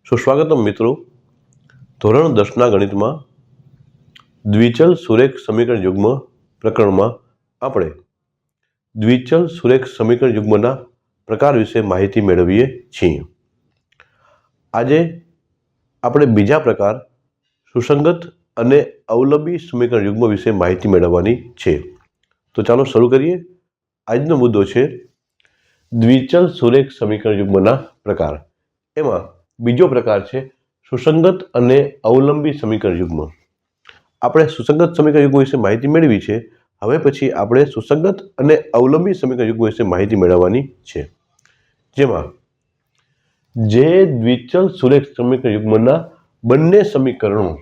સુસ્વાગતમ મિત્રો. ધોરણ 10ના ગણિતમાં દ્વિચલ સુરેખ સમીકરણ યુગ્મ પ્રકરણમાં આપણે દ્વિચલ સુરેખ સમીકરણ યુગ્મના પ્રકાર વિશે માહિતી મેળવીએ છીએ. આજે આપણે બીજા પ્રકાર સુસંગત અને અવલંબી સમીકરણ યુગ્મ વિશે માહિતી મેળવવાની છે. તો ચાલો શરૂ કરીએ. આજનો મુદ્દો છે દ્વિચલ સુરેખ સમીકરણ યુગ્મના પ્રકાર. એમાં બીજો પ્રકાર છે સુસંગત અને અવલંબી સમીકરણ યુગ્મ. આપણે સુસંગત સમીકરણ યુગ્મ વિશે માહિતી મેળવી છે. હવે પછી આપણે સુસંગત અને અવલંબી સમીકરણ યુગ્મ વિશે માહિતી મેળવવાની છે, જેમાં જે દ્વિચલ સુરેખ સમીકરણ યુગ્મના બંને સમીકરણો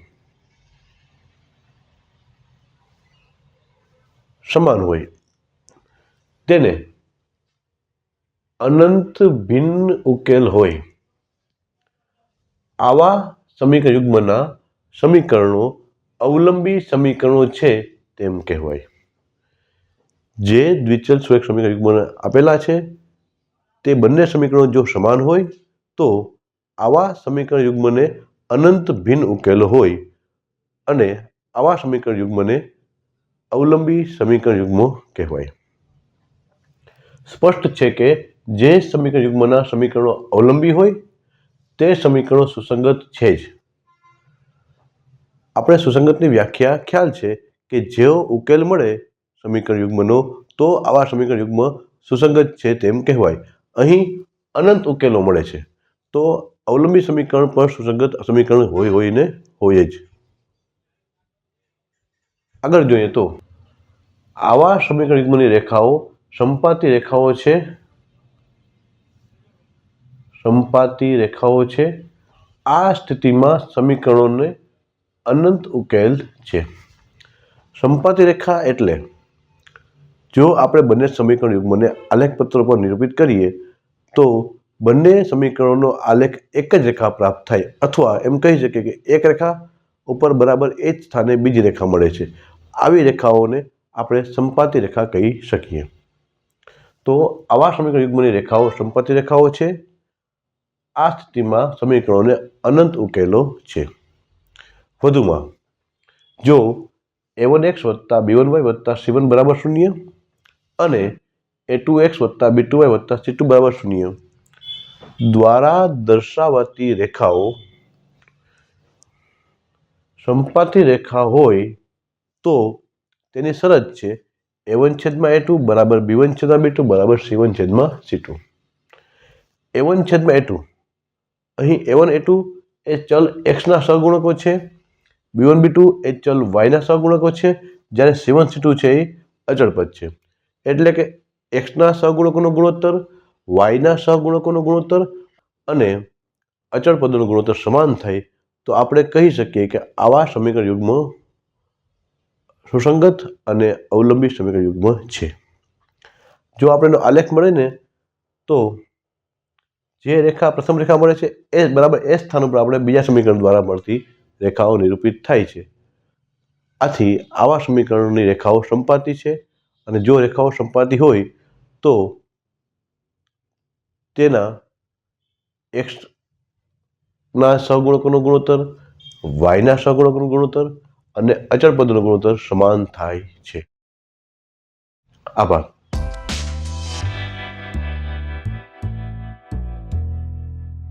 સમાન હોય તેને અનંત ભિન્ન ઉકેલ હોય આવા સમીકરણ યુગ્મના સમીકરણો અવલંબી સમીકરણો છે તેમ કહેવાય. જે દ્વિચલ સુરેખ સમીકરણ યુગ્મ આપેલા છે તે બંને સમીકરણો જો સમાન હોય તો આવા સમીકરણ યુગ્મને અનંત ભિન્ન ઉકેલ હોય અને આવા સમીકરણ યુગ્મને અવલંબી સમીકરણ યુગ્મો કહેવાય. સ્પષ્ટ છે કે જે સમીકરણ યુગ્મના સમીકરણો અવલંબી હોય તે સમીકરણો સુસંગત છે જ. આપણે સુસંગતની વ્યાખ્યા ખ્યાલ છે કે જેવો ઉકેલ મળે સમીકરણ યુગ્મનો તો આવા સમીકરણ યુગ્મ સુસંગત છે તેમ કહેવાય. અહીં અનંત ઉકેલો મળે છે તો અવલંબી સમીકરણ પણ સુસંગત સમીકરણ હોય ને હોય જ. આગળ જોઈએ તો આવા સમીકરણ યુગ્મની રેખાઓ સમપાતી રેખાઓ છે. સમપાતી રેખાઓ છે. આ સ્થિતિમાં સમીકરણોને અનંત ઉકેલ છે. સમપાતી રેખા એટલે જો આપણે બંને સમીકરણ યુગ્મને આલેખ પત્ર પર નિરૂપિત કરીએ તો બંને સમીકરણોનો આલેખ એક જ રેખા પ્રાપ્ત થાય, અથવા એમ કહી શકીએ કે એક રેખા ઉપર બરાબર એ જ સ્થાને બીજી રેખા મળે છે. આવી રેખાઓને આપણે સમપાતી રેખા કહી શકીએ. તો આવા સમીકરણ યુગ્મની રેખાઓ સમપાતી રેખાઓ છે. આ સ્થિતિમાં સમીકરણોને અનંત ઉકેલો છે. વધુમાં જો a1x વત્તા b1y વત્તા c1 બરાબર 0 અને a2x વત્તા b2y વત્તા c2 બરાબર 0 દ્વારા દર્શાવાતી રેખાઓ સમપાતી રેખા હોય તો તેની શરત છે a1/a2 બરાબર b1/b2 બરાબર c1/c2. a1/a2 અહીં a1 a2 એ ચલ x ના સહગુણકો છે, b1 b2 એ ચલ y ના સહગુણકો છે, જ્યારે c1 c2 છે એ અચળ પદ છે. એટલે કે x ના સહગુણકોનો ગુણોત્તર, y ના સહગુણકોનો ગુણોત્તર અને અચળ પદોનો ગુણોત્તર સમાન થાય તો આપણે કહી શકીએ કે આવા સમીકરણ યુગ્મ સુસંગત અને અવલંબી સમીકરણ યુગ્મ છે. જો આપણને આલેખ મળે ને તો જે રેખા પ્રથમ રેખા મળે છે એ બરાબર એ સ્થાન ઉપર આપણે બીજા સમીકરણ દ્વારા મળતી રેખાઓ નિરૂપિત થાય છે. આથી આવા સમીકરણોની રેખાઓ સમપાતી છે અને જો રેખાઓ સમપાતી હોય તો તેના x ના સહગુણકોનો ગુણોત્તર, y ના સહગુણકોનો ગુણોત્તર અને અચળ પદનો ગુણોત્તર સમાન થાય છે. આભાર.